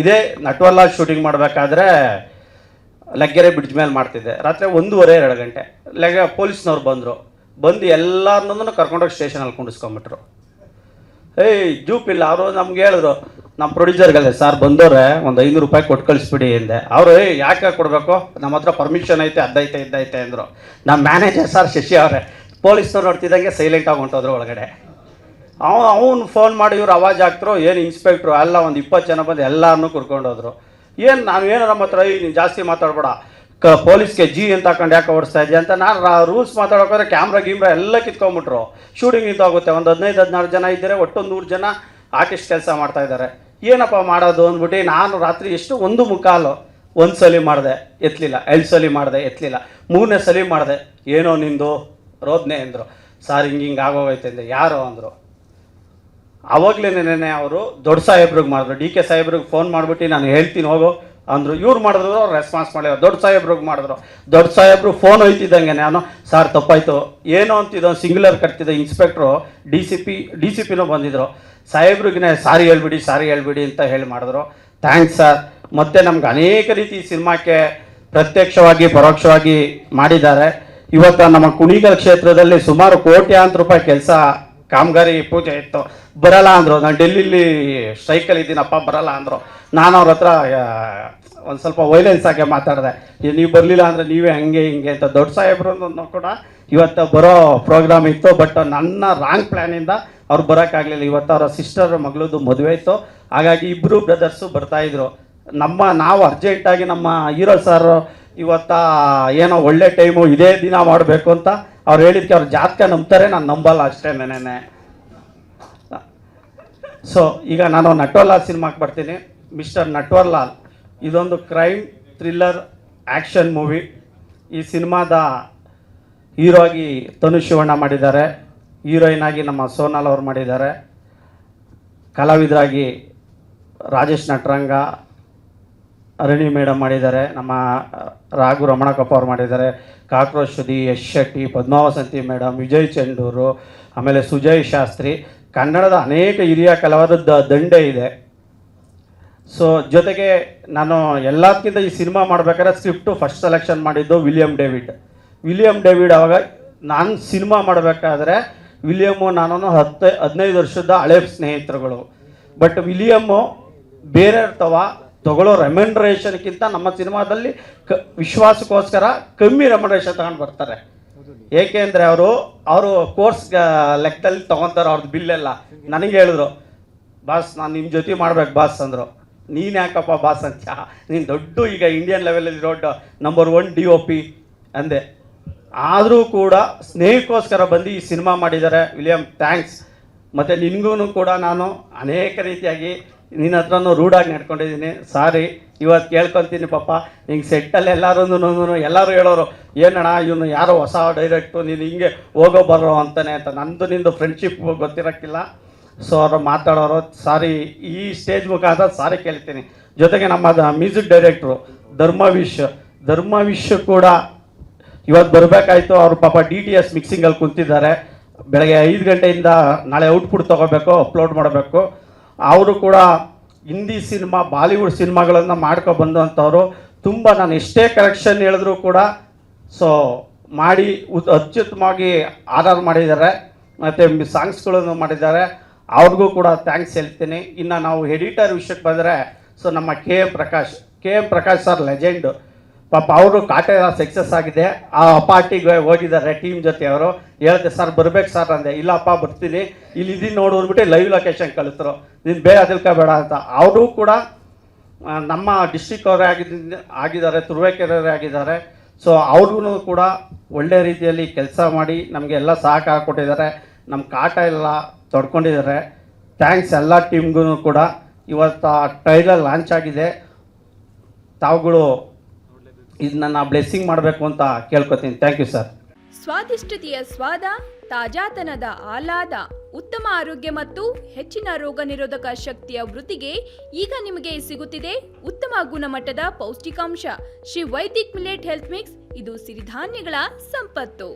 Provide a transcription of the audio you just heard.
ಇದೇ ನಟ್ವರ್ಲ ಶೂಟಿಂಗ್ ಮಾಡಬೇಕಾದ್ರೆ ಲಗ್ಗೆರೆ ಬ್ರಿಡ್ಜ್ ಮೇಲೆ ಮಾಡ್ತಿದ್ದೆ. ರಾತ್ರಿ 1:30-2 ಗಂಟೆ ಪೊಲೀಸ್ನವ್ರು ಬಂದು ಎಲ್ಲರನ್ನೂ ಕರ್ಕೊಂಡೋಗಿ ಸ್ಟೇಷನಲ್ಲಿ ಕುಂಡಿಸ್ಕೊಂಬಿಟ್ರು. ಜೂಪಿಲ್ಲ. ಅವರು ನಮ್ಗೆ ಹೇಳಿದ್ರು, ನಮ್ಮ ಪ್ರೊಡ್ಯೂಸರ್ಗಲ್ಲೇ ಸರ್ ಬಂದವ್ರೆ ಒಂದು 500 ರೂಪಾಯಿ ಕೊಟ್ಟು ಕಳಿಸ್ಬಿಡಿ ಎಂದೆ. ಅವರು ಯಾಕೆ ಕೊಡಬೇಕು, ನಮ್ಮ ಹತ್ರ ಪರ್ಮಿಷನ್ ಐತೆ ಇದ್ದೈತೆ ಅಂದರು. ನಮ್ಮ ಮ್ಯಾನೇಜರ್ ಸರ್ ಶಶಿ ಅವರೇ ಪೊಲೀಸ್ನವ್ರು ನೋಡ್ತಿದ್ದಂಗೆ ಸೈಲೆಂಟಾಗಿ ಹೊಂಟೋದ್ರು ಒಳಗಡೆ. ಅವನು ಫೋನ್ ಮಾಡಿ ಇವ್ರು ಅವಾಜ್ ಹಾಕ್ತರು, ಏನು ಇನ್ಸ್ಪೆಕ್ಟ್ರು ಎಲ್ಲ ಒಂದು 20 ಜನ ಬಂದು ಎಲ್ಲರನ್ನೂ ಕುರ್ಕೊಂಡೋದ್ರು. ನಾವು ಏನೋ ನಮ್ಮ ಹತ್ರ ನೀನು ಜಾಸ್ತಿ ಮಾತಾಡ್ಬೇಡ, ಪೊಲೀಸ್ಗೆ ಜಿ ಅಂತ ಹಾಕೊಂಡು ಯಾಕೆ ಓಡಿಸ್ತಾ ಇದ್ದೆ ಅಂತ ನಾನು ರೂಲ್ಸ್ ಮಾತಾಡೋಕ್ಕೋದ್ರೆ ಕ್ಯಾಮ್ರಾ ಎಲ್ಲ ಕಿತ್ಕೊಂಡ್ಬಿಟ್ರು. ಶೂಟಿಂಗ್ ನಿಂತೋಗುತ್ತೆ. ಒಂದು 15-16 ಜನ ಇದ್ದಾರೆ, ಒಟ್ಟು 100 ಜನ ಆರ್ಟಿಸ್ಟ್ ಕೆಲಸ ಮಾಡ್ತಾ ಇದ್ದಾರೆ. ಏನಪ್ಪ ಮಾಡೋದು ಅಂದ್ಬಿಟ್ಟು ನಾನು ರಾತ್ರಿ 1:45 ಒಂದು ಸಲ ಮಾಡಿದೆ, ಎತ್ತಲಿಲ್ಲ. 2 ಸಲ ಮಾಡಿದೆ, ಎತ್ತಲಿಲ್ಲ. 3ನೇ ಸಲ ಮಾಡಿದೆ. ಏನೋ ನಿಂದು ರೋದನೆ ಅಂದರು. ಸಾರ್ ಹಿಂಗೆ ಆಗೋಗೈತೆ ಅಂದೆ. ಯಾರು ಅಂದರು. ಆವಾಗಲೇ ಅವರು ದೊಡ್ಡ ಸಾಹೇಬ್ರಿಗೆ ಮಾಡಿದ್ರು, DK ಸಾಹೇಬ್ರಿಗೆ ಫೋನ್ ಮಾಡಿಬಿಟ್ಟು ನಾನು ಹೇಳ್ತೀನಿ ಹೋಗೋ ಅಂದರು. ಇವ್ರು ಮಾಡಿದ್ರು, ಅವ್ರು ರೆಸ್ಪಾನ್ಸ್ ಮಾಡಿದ್ರು. ದೊಡ್ಡ ಸಾಹೇಬ್ರಿಗೆ ಮಾಡಿದ್ರು. ದೊಡ್ಡ ಸಾಹೇಬ್ರು ಫೋನ್ ಹೋಯ್ತಿದ್ದಂಗೆ ನಾನು ಸಾರ್ ತಪ್ಪಾಯಿತು ಏನೋ ಅಂತಿದ್ದೋ ಸಿಂಗ್ಯುಲರ್ ಕಟ್ತಿದ್ದ ಇನ್ಸ್ಪೆಕ್ಟ್ರು ಡಿ ಸಿ ಪಿನೂ ಬಂದಿದ್ದರು. ಸಾಹೇಬ್ರಿಗೆ ಸಾರಿ ಹೇಳ್ಬಿಡಿ ಅಂತ ಹೇಳಿ ಮಾಡಿದ್ರು. Thanks sir. ಮತ್ತು ನಮ್ಗೆ ಅನೇಕ ರೀತಿ ಸಿನಿಮಾಕ್ಕೆ ಪ್ರತ್ಯಕ್ಷವಾಗಿ ಪರೋಕ್ಷವಾಗಿ ಮಾಡಿದ್ದಾರೆ. ಇವತ್ತು ನಮ್ಮ ಕುಣಿಗಲ್ ಕ್ಷೇತ್ರದಲ್ಲಿ ಸುಮಾರು ಕೋಟ್ಯಾಂತರ ರೂಪಾಯಿ ಕೆಲಸ ಕಾಮಗಾರಿ ಪೂಜೆ ಇತ್ತು. ಬರಲ್ಲ ಅಂದರು. ನಾನು ಡೆಲ್ಲಿಲಿ ಸ್ಟ್ರೈಕಲ್ಲಿ ಇದ್ದೀನಪ್ಪ, ಬರಲ್ಲ ಅಂದರು. ನಾನು ಅವ್ರ ಹತ್ರ ಒಂದು ಸ್ವಲ್ಪ ವೈಲೆನ್ಸ್ ಆಗಿ ಮಾತಾಡಿದೆ. ನೀವು ಬರಲಿಲ್ಲ ಅಂದರೆ ನೀವೇ ಹಂಗೆ ಹಿಂಗೆ ಅಂತ. ದೊಡ್ಡ ಸಾಹೇಬ್ರು ಕೂಡ ಇವತ್ತು ಬರೋ ಪ್ರೋಗ್ರಾಮ್ ಇತ್ತು, ಬಟ್ ನನ್ನ ರಾಂಗ್ ಪ್ಲ್ಯಾನಿಂದ ಅವ್ರು ಬರೋಕ್ಕಾಗಲಿಲ್ಲ. ಇವತ್ತು ಅವರ ಸಿಸ್ಟರ್ ಮಗಳದ್ದು ಮದುವೆ ಇತ್ತು, ಹಾಗಾಗಿ ಇಬ್ಬರು ಬ್ರದರ್ಸು ಬರ್ತಾಯಿದ್ರು. ನಾವು ಅರ್ಜೆಂಟಾಗಿ ನಮ್ಮ ಹೀರೋ ಸರ್ ಏನೋ ಒಳ್ಳೆ ಟೈಮು ಇದೇ ದಿನ ಮಾಡಬೇಕು ಅಂತ ಅವ್ರು ಹೇಳಿದ್ದಕ್ಕೆ ಅವ್ರ ಜಾತಕ ನಂಬ್ತಾರೆ, ನಾನು ನಂಬಲ್ಲ ಅಷ್ಟೇ ನೆನೆ. ಸೊ ಈಗ ನಾನು ನಟ್ವರ್ಲಾಲ್ ಸಿನಿಮಾಕ್ಕೆ ಬರ್ತೀನಿ. ಮಿಸ್ಟರ್ ನಟ್ವರ್ಲಾಲ್ ಇದೊಂದು ಕ್ರೈಮ್ ಥ್ರಿಲ್ಲರ್ ಆ್ಯಕ್ಷನ್ ಮೂವಿ. ಈ ಸಿನಿಮಾದ ಹೀರೋ ಆಗಿ ತನು ಶಿವಣ್ಣ ಮಾಡಿದ್ದಾರೆ, ಹೀರೋಯಿನ್ ಆಗಿ ನಮ್ಮ ಸೋನಾಲ್ ಅವರು ಮಾಡಿದ್ದಾರೆ, ಕಲಾವಿದರಾಗಿ ರಾಜೇಶ್ ನಟರಂಗ, ಅರುಣಿ ಮೇಡಮ್ ಮಾಡಿದ್ದಾರೆ, ನಮ್ಮ ರಾಘು ರಮಣಕಪ್ಪ ಅವ್ರು ಮಾಡಿದ್ದಾರೆ, ಕಾಕ್ರೋಶ್ ಸುದಿ, ಯಶ್ ಶೆಟ್ಟಿ, ಪದ್ಮಾವಸಂತಿ ಮೇಡಮ್, ವಿಜಯ್ ಚಂಡೂರು, ಆಮೇಲೆ ಸುಜಯ್ ಶಾಸ್ತ್ರಿ, ಕನ್ನಡದ ಅನೇಕ ಹಿರಿಯ ಕಲಾವಿದರ ದಂಡೆ ಇದೆ. ಸೊ ಜೊತೆಗೆ ನಾನು ಎಲ್ಲದಕ್ಕಿಂತ ಈ ಸಿನಿಮಾ ಮಾಡಬೇಕಾದ್ರೆ ಸ್ಕ್ರಿಪ್ಟು ಫಸ್ಟ್ ಸೆಲೆಕ್ಷನ್ ಮಾಡಿದ್ದು ವಿಲಿಯಂ ಡೇವಿಡ್. ಆವಾಗ ನಾನು ಸಿನಿಮಾ ಮಾಡಬೇಕಾದ್ರೆ ವಿಲಿಯಮ್ಮು ನಾನು 15 ವರ್ಷದ ಹಳೆ ಸ್ನೇಹಿತರುಗಳು. ಬಟ್ ವಿಲಿಯಮ್ಮು ಬೇರೆ ತಗೊಳ್ಳೋ ರೆಮ್ಯುನರೇಷನ್ಗಿಂತ ನಮ್ಮ ಸಿನಿಮಾದಲ್ಲಿ ವಿಶ್ವಾಸಕ್ಕೋಸ್ಕರ ಕಮ್ಮಿ ರೆಮ್ಯುನರೇಷನ್ ತಗೊಂಡು ಬರ್ತಾರೆ. ಏಕೆ ಅಂದರೆ ಅವರು ಕೋರ್ಸ್ ಲೆಕ್ಕದಲ್ಲಿ ತೊಗೊತಾರೆ ಅವ್ರದ್ದು ಬಿಲ್ಲೆಲ್ಲ. ನನಗೆ ಹೇಳಿದ್ರು, ಬಾಸ್ ನಾನು ನಿಮ್ಮ ಜೊತೆ ಮಾಡ್ಬೇಕು ಬಾಸ್ ಅಂದರು. ನೀನು ಯಾಕಪ್ಪ ಬಾಸ್ ಅಂತ, ನೀನು ದೊಡ್ಡ ಈಗ ಇಂಡಿಯನ್ ಲೆವೆಲಲ್ಲಿ ದೊಡ್ಡ ನಂಬರ್ 1 DOP ಅಂದೆ. ಆದರೂ ಕೂಡ ಸ್ನೇಹಕ್ಕೋಸ್ಕರ ಬಂದು ಈ ಸಿನಿಮಾ ಮಾಡಿದ್ದಾರೆ ವಿಲಿಯಂ. ಥ್ಯಾಂಕ್ಸ್. ಮತ್ತು ನಿನಗೂ ಕೂಡ ನಾನು ಅನೇಕ ರೀತಿಯಾಗಿ ನಿನ್ನ ಹತ್ರನೂ ರೂಢಾಗಿ ನಡ್ಕೊಂಡಿದ್ದೀನಿ. ಸಾರಿ, ಇವತ್ತು ಕೇಳ್ಕೊತೀನಿ ಪಾಪ. ಹಿಂಗೆ ಸೆಟ್ಟಲ್ಲಿ ಎಲ್ಲರೂ ಹೇಳೋರು, ಏನಣ್ಣ ಇವನು ಯಾರೋ ಹೊಸ ಡೈರೆಕ್ಟು, ನೀನು ಹಿಂಗೆ ಹೋಗೋ ಬರೋ ಅಂತಾನೆ ಅಂತ. ನಂದು ನಿಂದು ಫ್ರೆಂಡ್ಶಿಪ್ ಗೊತ್ತಿರೋಕ್ಕಿಲ್ಲ. ಸೊ ಅವರು ಮಾತಾಡೋರು. ಸಾರಿ, ಈ ಸ್ಟೇಜ್ ಮುಖಾಂತರ ಸಾರಿ ಕೇಳ್ತೀನಿ. ಜೊತೆಗೆ ನಮ್ಮ ಮ್ಯೂಸಿಕ್ ಡೈರೆಕ್ಟ್ರು ಧರ್ಮವಿಶ್ ಕೂಡ ಇವತ್ತು ಬರಬೇಕಾಯ್ತು. ಅವರು ಪಾಪ DTS ಮಿಕ್ಸಿಂಗಲ್ಲಿ ಕುಂತಿದ್ದಾರೆ. ಬೆಳಗ್ಗೆ 5 ಗಂಟೆಯಿಂದ ನಾಳೆ ಔಟ್ಪುಟ್ ತೊಗೋಬೇಕು, ಅಪ್ಲೋಡ್ ಮಾಡಬೇಕು. ಅವರು ಕೂಡ ಹಿಂದಿ ಸಿನಿಮಾ, ಬಾಲಿವುಡ್ ಸಿನಿಮಾಗಳನ್ನು ಮಾಡ್ಕೊಬಂದು ಅಂಥವ್ರು. ತುಂಬ ನಾನು ಎಷ್ಟೇ ಕರೆಕ್ಷನ್ ಹೇಳಿದ್ರು ಕೂಡ ಸೊ ಮಾಡಿ ಅತ್ಯುತ್ತಮವಾಗಿ ಆರ್ಡರ್ ಮಾಡಿದ್ದಾರೆ, ಮತ್ತು ಸಾಂಗ್ಸ್ಗಳನ್ನು ಮಾಡಿದ್ದಾರೆ. ಅವ್ರಿಗೂ ಕೂಡ ಥ್ಯಾಂಕ್ಸ್ ಹೇಳ್ತೀನಿ. ಇನ್ನು ನಾವು ಎಡಿಟರ್ ವಿಷಯಕ್ಕೆ ಬಂದರೆ ಸೊ ನಮ್ಮ KM ಪ್ರಕಾಶ್ ಸರ್ ಲೆಜೆಂಡು. ಪಾಪ ಅವರು ಕಾಟೇರ ಸಕ್ಸಸ್ ಆಗಿದೆ. ಆ ಪಾರ್ಟಿಗೆ ಹೋಗಿದ್ದಾರೆ ಟೀಮ್ ಜೊತೆ. ಅವರು ಹೇಳ್ದೆ, ಸರ್ ಬರ್ಬೇಕು ಸರ್ ಅಂದೆ. ಇಲ್ಲಪ್ಪ ಬರ್ತೀನಿ, ಇಲ್ಲಿ ಇದನ್ನು ನೋಡ್ಬಿಟ್ಟು ಲೈವ್ ಲೊಕೇಶನ್ ಕಳಿಸ್ತರು, ನೀನು ಬೇಡ ತಿಳ್ಕೊಬೇಡ ಅಂತ. ಅವರು ಕೂಡ ನಮ್ಮ ಡಿಸ್ಟ್ರಿಕ್ ಅವರೇ ಆಗಿದ್ದಾರೆ, ತುರುವೇಕೆರೆಯವರೇ ಆಗಿದ್ದಾರೆ. ಸೊ ಅವ್ರಿಗೂ ಕೂಡ ಒಳ್ಳೆ ರೀತಿಯಲ್ಲಿ ಕೆಲಸ ಮಾಡಿ ನಮಗೆಲ್ಲ ಸಹಕಾರ ಕೊಟ್ಟಿದ್ದಾರೆ. ನಮ್ಮ ಕಾಟ ಎಲ್ಲ ತೊಡ್ಕೊಂಡಿದ್ದಾರೆ. ಥ್ಯಾಂಕ್ಸ್ ಎಲ್ಲ ಟೀಮ್ಗೂ ಕೂಡ. ಇವತ್ತು ಟ್ರೈಲರ್ ಲಾಂಚ್ ಆಗಿದೆ. ತಾವುಗಳು ಇದನ್ನ ಬ್ಲೆಸ್ಸಿಂಗ್ ಮಾಡಬೇಕು ಅಂತ ಕೇಳ್ಕೊತೀನಿ. Thank you sir. ಸ್ವಾದಿಷ್ಟತೆಯ ಸ್ವಾದ, ತಾಜಾತನದ ಆಹ್ಲಾದ, ಉತ್ತಮ ಆರೋಗ್ಯ ಮತ್ತು ಹೆಚ್ಚಿನ ರೋಗ ನಿರೋಧಕ ಶಕ್ತಿಯ ವೃದ್ಧಿಗೆ ಈಗ ನಿಮಗೆ ಸಿಗುತ್ತಿದೆ ಉತ್ತಮ ಗುಣಮಟ್ಟದ ಪೌಷ್ಟಿಕಾಂಶ Shri Vaidik millet health mix. ಇದು ಸಿರಿಧಾನ್ಯಗಳ ಸಂಪತ್ತು.